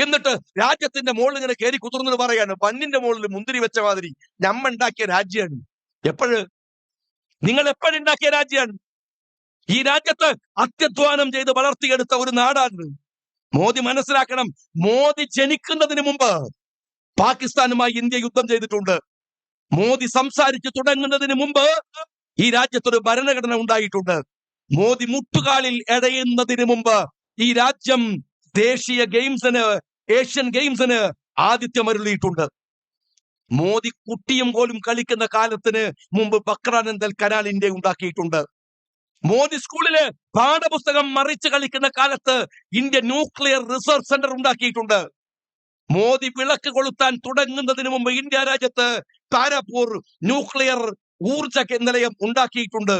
എന്നിട്ട് രാജ്യത്തിന്റെ മുകളിൽ ഇങ്ങനെ കയറി കുതിർന്നത് പറയാണ് പന്നിന്റെ മുകളിൽ മുന്തിരി വെച്ച മാതിരി ഞമ്മ ഉണ്ടാക്കിയ രാജ്യമാണ്. എപ്പോഴ് നിങ്ങൾ എപ്പോഴുണ്ടാക്കിയ രാജ്യമാണ്? ഈ രാജ്യത്ത് അത്യധ്വാനം ചെയ്ത് വളർത്തിയെടുത്ത ഒരു നാടാണ്. മോദി മനസ്സിലാക്കണം, മോദി ജനിക്കുന്നതിന് മുമ്പ് പാകിസ്ഥാനുമായി ഇന്ത്യ യുദ്ധം ചെയ്തിട്ടുണ്ട്. മോദി സംസാരിച്ചു തുടങ്ങുന്നതിന് മുമ്പ് ഈ രാജ്യത്തൊരു ഭരണഘടന ഉണ്ടായിട്ടുണ്ട്. മോദി മുട്ടുകാലിൽ എടയുന്നതിന് മുമ്പ് ഈ രാജ്യം ദേശീയ ഗെയിംസിന്, ഏഷ്യൻ ഗെയിംസിന് ആതിഥ്യമരുളിയിട്ടുണ്ട്. മോദി കുട്ടിയും പോലും കളിക്കുന്ന കാലത്തിന് മുമ്പ് ബക്രാനന്ദൽ കനാൽ ഇന്ത്യ ഉണ്ടാക്കിയിട്ടുണ്ട്. മോദി സ്കൂളില് പാഠപുസ്തകം മറിച്ച് കളിക്കുന്ന കാലത്ത് ഇന്ത്യ ന്യൂക്ലിയർ റിസർച്ച് സെന്റർ ഉണ്ടാക്കിയിട്ടുണ്ട്. മോദി വിളക്ക് കൊളുത്താൻ തുടങ്ങുന്നതിന് മുമ്പ് ഇന്ത്യ രാജ്യത്ത് താരാപൂർ ന്യൂക്ലിയർ ഊർജ നിലയം ഉണ്ടാക്കിയിട്ടുണ്ട്.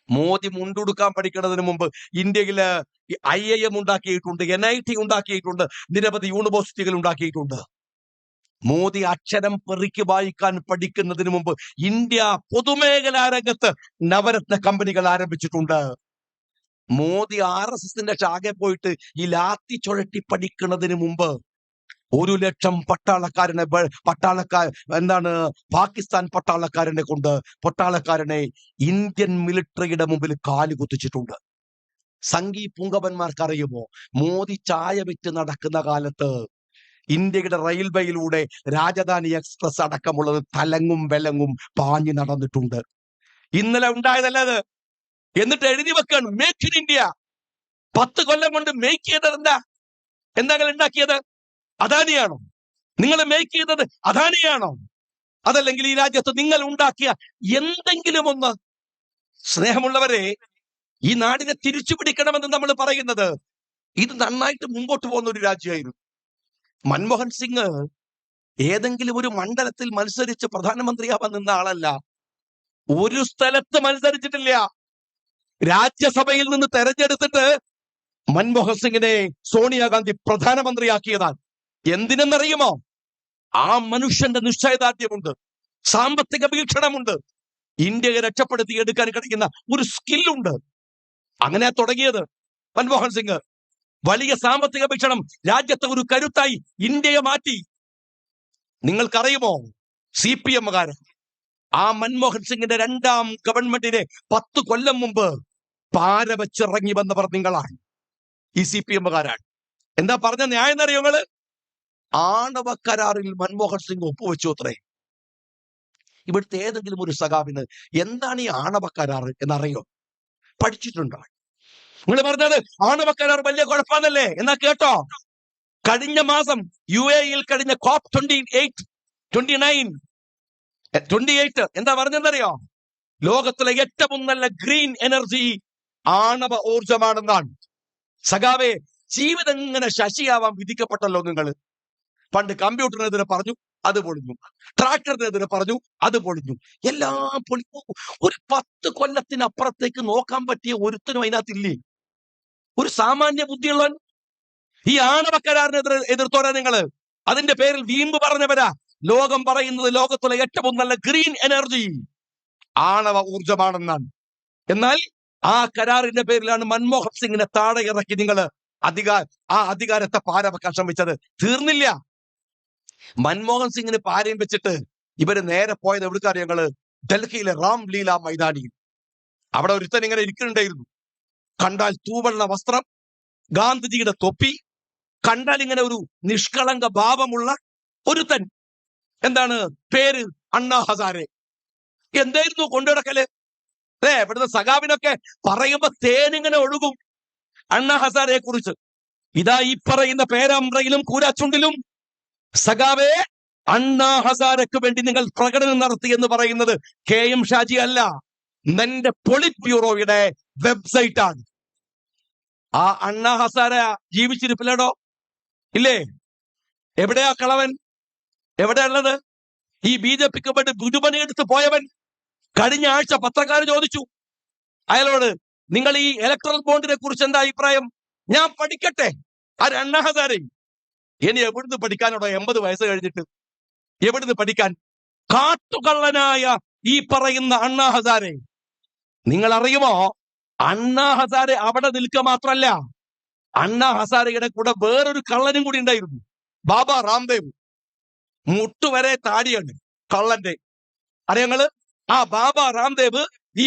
മോദി മുണ്ടുടുക്കാൻ പഠിക്കുന്നതിന് മുമ്പ് ഇന്ത്യയില് IIM ഉണ്ടാക്കിയിട്ടുണ്ട്, NIT ഉണ്ടാക്കിയിട്ടുണ്ട്, നിരവധി യൂണിവേഴ്സിറ്റികൾ ഉണ്ടാക്കിയിട്ടുണ്ട്. മോദി അക്ഷരം പെറുക്കി വായിക്കാൻ പഠിക്കുന്നതിന് മുമ്പ് ഇന്ത്യ പൊതുമേഖലാ രംഗത്ത് നവരത്ന കമ്പനികൾ ആരംഭിച്ചിട്ടുണ്ട്. മോദി RSSന്റെ ശാഖയിൽ പോയിട്ട് ഈ ലാത്തി ചുഴറ്റി പഠിക്കുന്നതിന് മുമ്പ് 1 ലക്ഷം പാകിസ്ഥാൻ പട്ടാളക്കാരനെ ഇന്ത്യൻ മിലിറ്ററിയുടെ മുമ്പിൽ കാല് കുത്തിച്ചിട്ടുണ്ട്. സംഘി പുങ്കവന്മാർക്ക് അറിയുമോ, മോദി ചായ വിറ്റ് നടക്കുന്ന കാലത്ത് ഇന്ത്യയുടെ റെയിൽവേയിലൂടെ രാജധാനി എക്സ്പ്രസ് അടക്കമുള്ളത് തലങ്ങും വെലങ്ങും പാഞ്ഞു നടന്നിട്ടുണ്ട്. ഇന്നലെ ഉണ്ടായതല്ലത്. എന്നിട്ട് എഴുതി വെക്കാണ് മേക്ക് ഇൻ ഇന്ത്യ. 10 കൊല്ലം കൊണ്ട് മേക്ക് ചെയ്തത് എന്താ ഉണ്ടാക്കിയത്? അദാനിയാണോ? നിങ്ങൾ മേക്ക് ചെയ്തത് അദാനിയാണോ? അതല്ലെങ്കിൽ ഈ രാജ്യത്ത് നിങ്ങൾ ഉണ്ടാക്കിയ എന്തെങ്കിലും ഒന്ന്? സ്നേഹമുള്ളവരെ, ഈ നാടിനെ തിരിച്ചു പിടിക്കണമെന്ന് നമ്മൾ പറയുന്നത് ഇത് നന്നായിട്ട് മുമ്പോട്ട് പോകുന്ന ഒരു രാജ്യമായിരുന്നു. മൻമോഹൻ സിംഗ് ഏതെങ്കിലും ഒരു മണ്ഡലത്തിൽ മത്സരിച്ച് പ്രധാനമന്ത്രിയാവാൻ നിന്ന ആളല്ല. ഒരു സ്ഥലത്ത് മത്സരിച്ചിട്ടില്ല. രാജ്യസഭയിൽ നിന്ന് തെരഞ്ഞെടുത്തിട്ട് മൻമോഹൻ സിംഗിനെ സോണിയാഗാന്ധി പ്രധാനമന്ത്രിയാക്കിയതാണ്. എന്തിനെന്നറിയുമോ? ആ മനുഷ്യന്റെ നിശ്ചയദാർഢ്യമുണ്ട്, സാമ്പത്തിക വീക്ഷണമുണ്ട്, ഇന്ത്യയെ രക്ഷപ്പെടുത്തി എടുക്കാൻ കഴിയുന്ന ഒരു സ്കില്ലുണ്ട്. അങ്ങനെ തുടങ്ങിയത് മൻമോഹൻ സിംഗ്. വലിയ സാമ്പത്തിക വീക്ഷണം രാജ്യത്തെ ഒരു കരുത്തായി ഇന്ത്യയെ മാറ്റി. നിങ്ങൾക്കറിയുമോ, CPM-കാര് ആ മൻമോഹൻ സിംഗിന്റെ 2ാം ഗവൺമെന്റിനെ 10 കൊല്ലം മുമ്പ് പാര വെച്ചിറങ്ങി വന്നവർ നിങ്ങളാണ്. ഈ CPM-കാരാണ്. എന്താ പറഞ്ഞ ന്യായം എന്നറിയോ? നിങ്ങള് ആണവ കരാറിൽ മൻമോഹൻ സിംഗ് ഒപ്പുവെച്ചു അത്രേ. ഇവിടുത്തെ ഏതെങ്കിലും ഒരു സഖാവിന് എന്താണ് ഈ ആണവ കരാർ എന്നറിയോ? പഠിച്ചിട്ടുണ്ടോ? നിങ്ങൾ പറഞ്ഞത് ആണവ കരാർ വലിയ കുഴപ്പമെന്നല്ലേ? എന്നാ കേട്ടോ, കഴിഞ്ഞ മാസം UAE-യിൽ കഴിഞ്ഞ COP 28 എന്താ പറഞ്ഞെന്നറിയോ? ലോകത്തിലെ ഏറ്റവും നല്ല ഗ്രീൻ എനർജി ആണവ ഊർജമാണെന്നാണ്. സഖാവേ, ജീവിതം ഇങ്ങനെ ശശിയാവാൻ വിധിക്കപ്പെട്ടല്ലോ നിങ്ങൾ. പണ്ട് കമ്പ്യൂട്ടറിനെതിരെ പറഞ്ഞു, അത് പൊളിഞ്ഞു. ട്രാക്ടറിനെതിരെ പറഞ്ഞു, അത് പൊളിഞ്ഞു. എല്ലാം പൊളിഞ്ഞു. ഒരു 10 കൊല്ലത്തിനപ്പുറത്തേക്ക് നോക്കാൻ പറ്റിയ ഒരുത്തനും അതിനകത്തില്ലേ? ഒരു സാമാന്യ ബുദ്ധിയുള്ളവൻ. ഈ ആണവ കരാറിനെതിരെ എതിർത്തോരാ നിങ്ങള്. അതിന്റെ പേരിൽ വീമ്പ് പറഞ്ഞവരാ. ലോകം പറയുന്നത് ലോകത്തിലെ ഏറ്റവും നല്ല ഗ്രീൻ എനർജി ആണവ ഊർജമാണെന്നാണ്. എന്നാൽ ആ കരാറിന്റെ പേരിലാണ് മൻമോഹൻ സിംഗിനെ താഴെ ഇറക്കി നിങ്ങൾ അധികാരത്തെ പാരവെക്കാൻ ശ്രമിച്ചത്. തീർന്നില്ല. മൻമോഹൻ സിംഗിന് പാരയും വെച്ചിട്ട് ഇവര് നേരെ പോയത് എവിടുക്കറിയാം ഞങ്ങള്? ഡൽഹിയിലെ രാംലീല മൈതാനിയിൽ. അവിടെ ഒരുത്തൻ ഇങ്ങനെ ഇരിക്കുന്നുണ്ടായിരുന്നു. കണ്ടാൽ തൂവെള്ള വസ്ത്രം, ഗാന്ധിജിയുടെ തൊപ്പി, കണ്ടാൽ ഇങ്ങനെ ഒരു നിഷ്കളങ്ക ഭാവമുള്ള ഒരുത്തൻ. എന്താണ് പേര്? അണ്ണാ ഹസാരെ. എന്തായിരുന്നു കൊണ്ടുനടക്കല്? ഇവിടുത്തെ സഖാവിനൊക്കെ പറയുമ്പോ തേനിങ്ങനെ ഒഴുകും അണ്ണാ ഹസാരയെ കുറിച്ച്. ഇതാ ഈ പറയുന്ന പേരാമ്പ്രയിലും കൂരാച്ചുണ്ടിലും സഖാവേ, അണ്ണാ ഹസാരക്ക് വേണ്ടി നിങ്ങൾ പ്രകടനം നടത്തി എന്ന് പറയുന്നത് KM ഷാജി അല്ല, നിന്റെ പൊളിറ്റ് ബ്യൂറോയുടെ വെബ്സൈറ്റ് ആണ്. ആ അണ്ണാ ഹസാര ജീവിച്ചിരിപ്പില്ലടോ? ഇല്ലേ? എവിടെയാ കളവൻ? എവിടെയുള്ളത്? ഈ BJPക്ക് വേണ്ടി ഗുരുപണിയെടുത്ത് പോയവൻ. കഴിഞ്ഞ ആഴ്ച പത്രക്കാർ ചോദിച്ചു അയാളോട്, നിങ്ങൾ ഈ ഇലക്ട്രൽ ബോണ്ടിനെ കുറിച്ച് എന്താ അഭിപ്രായം? ഞാൻ പഠിക്കട്ടെ. ആ അണ്ണാ ഹസാരെ ഇനി എവിടുന്ന് പഠിക്കാനോടോ? 80 വയസ്സ് കഴിഞ്ഞിട്ട് എവിടുന്ന് പഠിക്കാൻ? കാട്ടുകള്ളനായ ഈ പറയുന്ന അണ്ണാ ഹസാരെ. നിങ്ങൾ അറിയുമോ, അണ്ണാ ഹസാരെ അവിടെ നിൽക്കുക മാത്രല്ല, അണ്ണാ ഹസാരയുടെ കൂടെ വേറൊരു കള്ളനും കൂടി ഉണ്ടായിരുന്നു, ബാബ രാംദേവ്. മുട്ടുവരെ താടിയാണ് കള്ളന്റെ. അറിയങ്ങള് ആ ബാബ രാംദേവ് ഈ